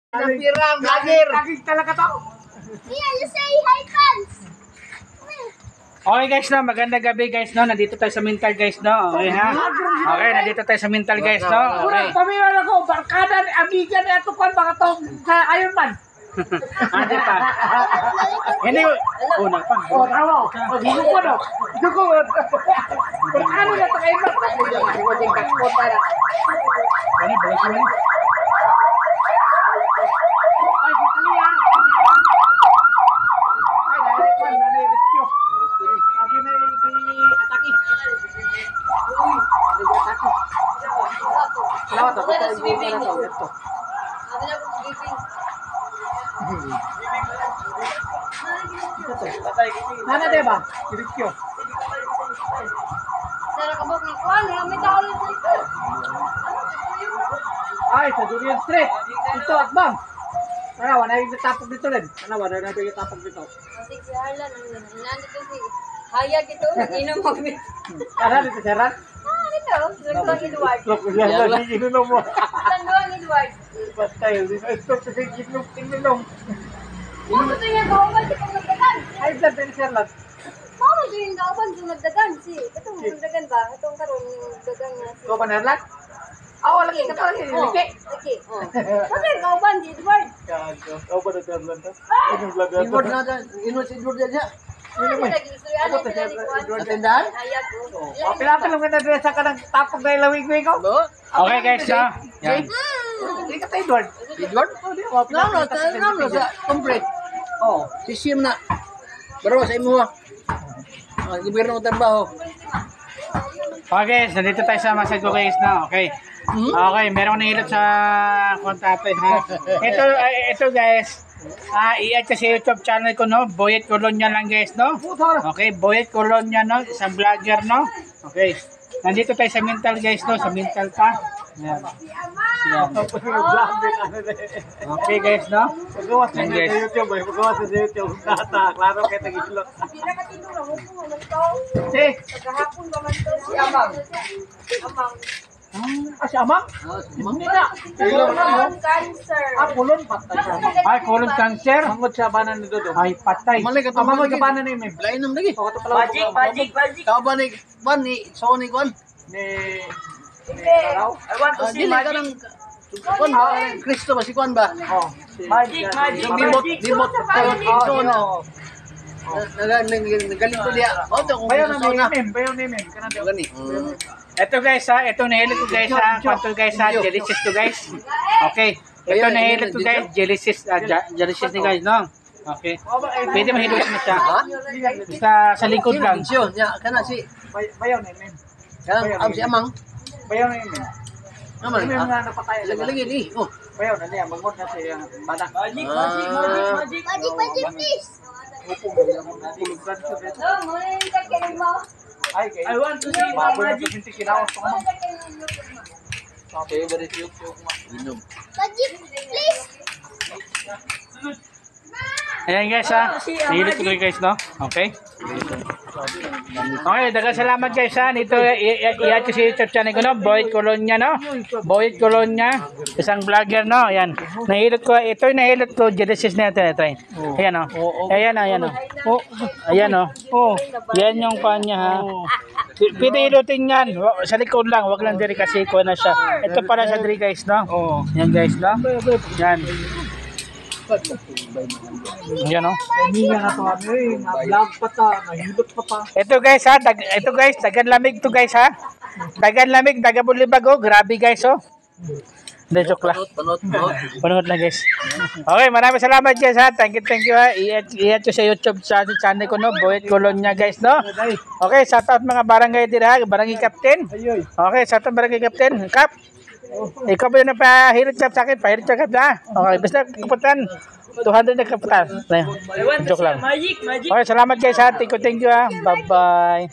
Pirang, vlogger. Kagig talaga to. Yeah, you say hi, fans. Okay guys no, magandang gabi guys no. Nandito tayo sa mental guys no. Okay ha? Okay, nandito tayo sa mental guys no. Okay. Kurang pamilan ako, barkada, amiga na ito pa mga to sa Iron Man. Hindi pa. Hindi una pa. Oh, tama. Oh, dito ko no. Dito ko. Barkada na ito kayo. Ano ba ito? Ay, dito niya. Ay, nare-rescue. Kasi na i-atake. Salamat ako. Ito. Nana diba? Rescue. Sarap ka ba kung ano? May tao lang dito. Ay, sa Durian Street. Ito, at bang. Ano, wala yung natapag dito rin. Ano, wala na yung natapag dito. Kasi si Arlan, nandito kasi hayag ito, nag-inom kami. Ano, dito, Sharon? Ito, Landuang Edward. Inunom mo. Landuang Edward. Basta yun. Ito, kasi inunom. Mama ito yung kauban si pagdagdagan. Ay, dyan, din, Sharon. Mama ito yung kauban si magdagan. Ito, magdagan ba? Itong karoon yung magdagan niya. Ikaw ba, Nerlan? Ah, wala ka pa. Liki. Okay. Mama yung kauban si Edward. Ikaw ba, Nerlan? Edward na dyan. Si Edward dyan siya. Ano lagi istorya na sila ni Juan. Atendahan? Hayag ko. Pinapilong ka na din sa kanang tapog na ilawig-wig ko. Okay guys no. Yan. Hindi ka tayo, Edward. Edward? No, sa complete. Oh, si Sim na. Baro sa imo ha. Gobyerno ng trabaho. Okay guys, nandito tayo sa Masago guys no. Okay. Okay, meron na hilot sa kontate ha. Ito guys. I-add ka sa YouTube channel ko no, Boyet Colonia lang guys no. Okay, Boyet Colonia no, isang vlogger no. Okay. Nandito tayo sa mental guys no, sa mental ka. Yan. Yan. Okay guys no. Pagawas na Yan, sa guys. YouTube, pagawas na sa YouTube. Data, klaro kayo tag-ilot. Pinakatinuro mo po man to. Si, Kahapon ba man to? si Amang. Amang. Si Amang? Hindi na. Colon cancer. Pulon, patay si Amang. Ay, colon cancer. Mangod siya banan ni Dodo. Ay, patay. Malay ka Mangod ka banan ni Mim. Lain nam lagi. Magic. Kau ba ni Sony kon? Ni... Hindi. I want Dili ka nang kon ba? Kristo ba si kon ba? Oh. Magic. Dimot. Sony. Nagaling ko diya. Oh, to kung Bayaw na Sona. ni Mim. Bayaw ni Mim. Kana daw. Gani. Ito guys ha, ito nahilit ko guys ha, kwanto guys ha, Genesis to guys. Okay, ito nahilit ko guys, Genesis ni guys no. Okay, pwede mahilot mo siya. Basta sa likod lang. Siyo, ya kana si Bayaw ni Mim. kana si Amang. Bayaw ni Mim. Naman. Mim nga napatay. Lagi ni. Oh. Bayaw na niya. Magmod na siya. Bada. Magic, please. Upong na niya. Upong na siya. No, muna yung kakain mo. Ay, I want to see magic. Hindi kinaos ko mo. Okay, bari siyo inom. Magic, please. Ayan guys ha, nahilit ko guys no. Okay. Okay, dagang salamat guys ha. Ito i-add ko sa YouTube channel ko no, Boyet Colonia no. Boyet Colonia, isang vlogger no. Ayan. Nahilit ko, ito yung nahilit ko, Genesis na ito. Ayan o. Ayan o, ayan o. Ayan o. Yan yung pan niya ha. Pwede ilutin yan. Sa likod lang, wag lang diri kasi ko na siya. Ito para sa diri guys no. Yan guys no. Yan. Yan o. Hindi nga na to. Na-vlog pa ta. Nahilot pa ta. Ito guys ha, ito guys, dagan lamig to guys ha. Dagan lamig, dagan bulibag oh. Grabe guys oh. Hindi, joke lang. Panood lang guys. Okay, maraming salamat guys ha. Thank you ha. I-add ko sa YouTube channel ko no, Boyet Colonia guys no. Okay, shout out mga barangay dito ha, barangay captain. Okay, shout out barangay captain. Kap. Ikaw ba yung napahirot sa akin? Pahirot sa akin ha. Okay, basta kaputan. 200 na kaputan. Joke lang. Okay, salamat guys ha. Thank you ha. Bye-bye.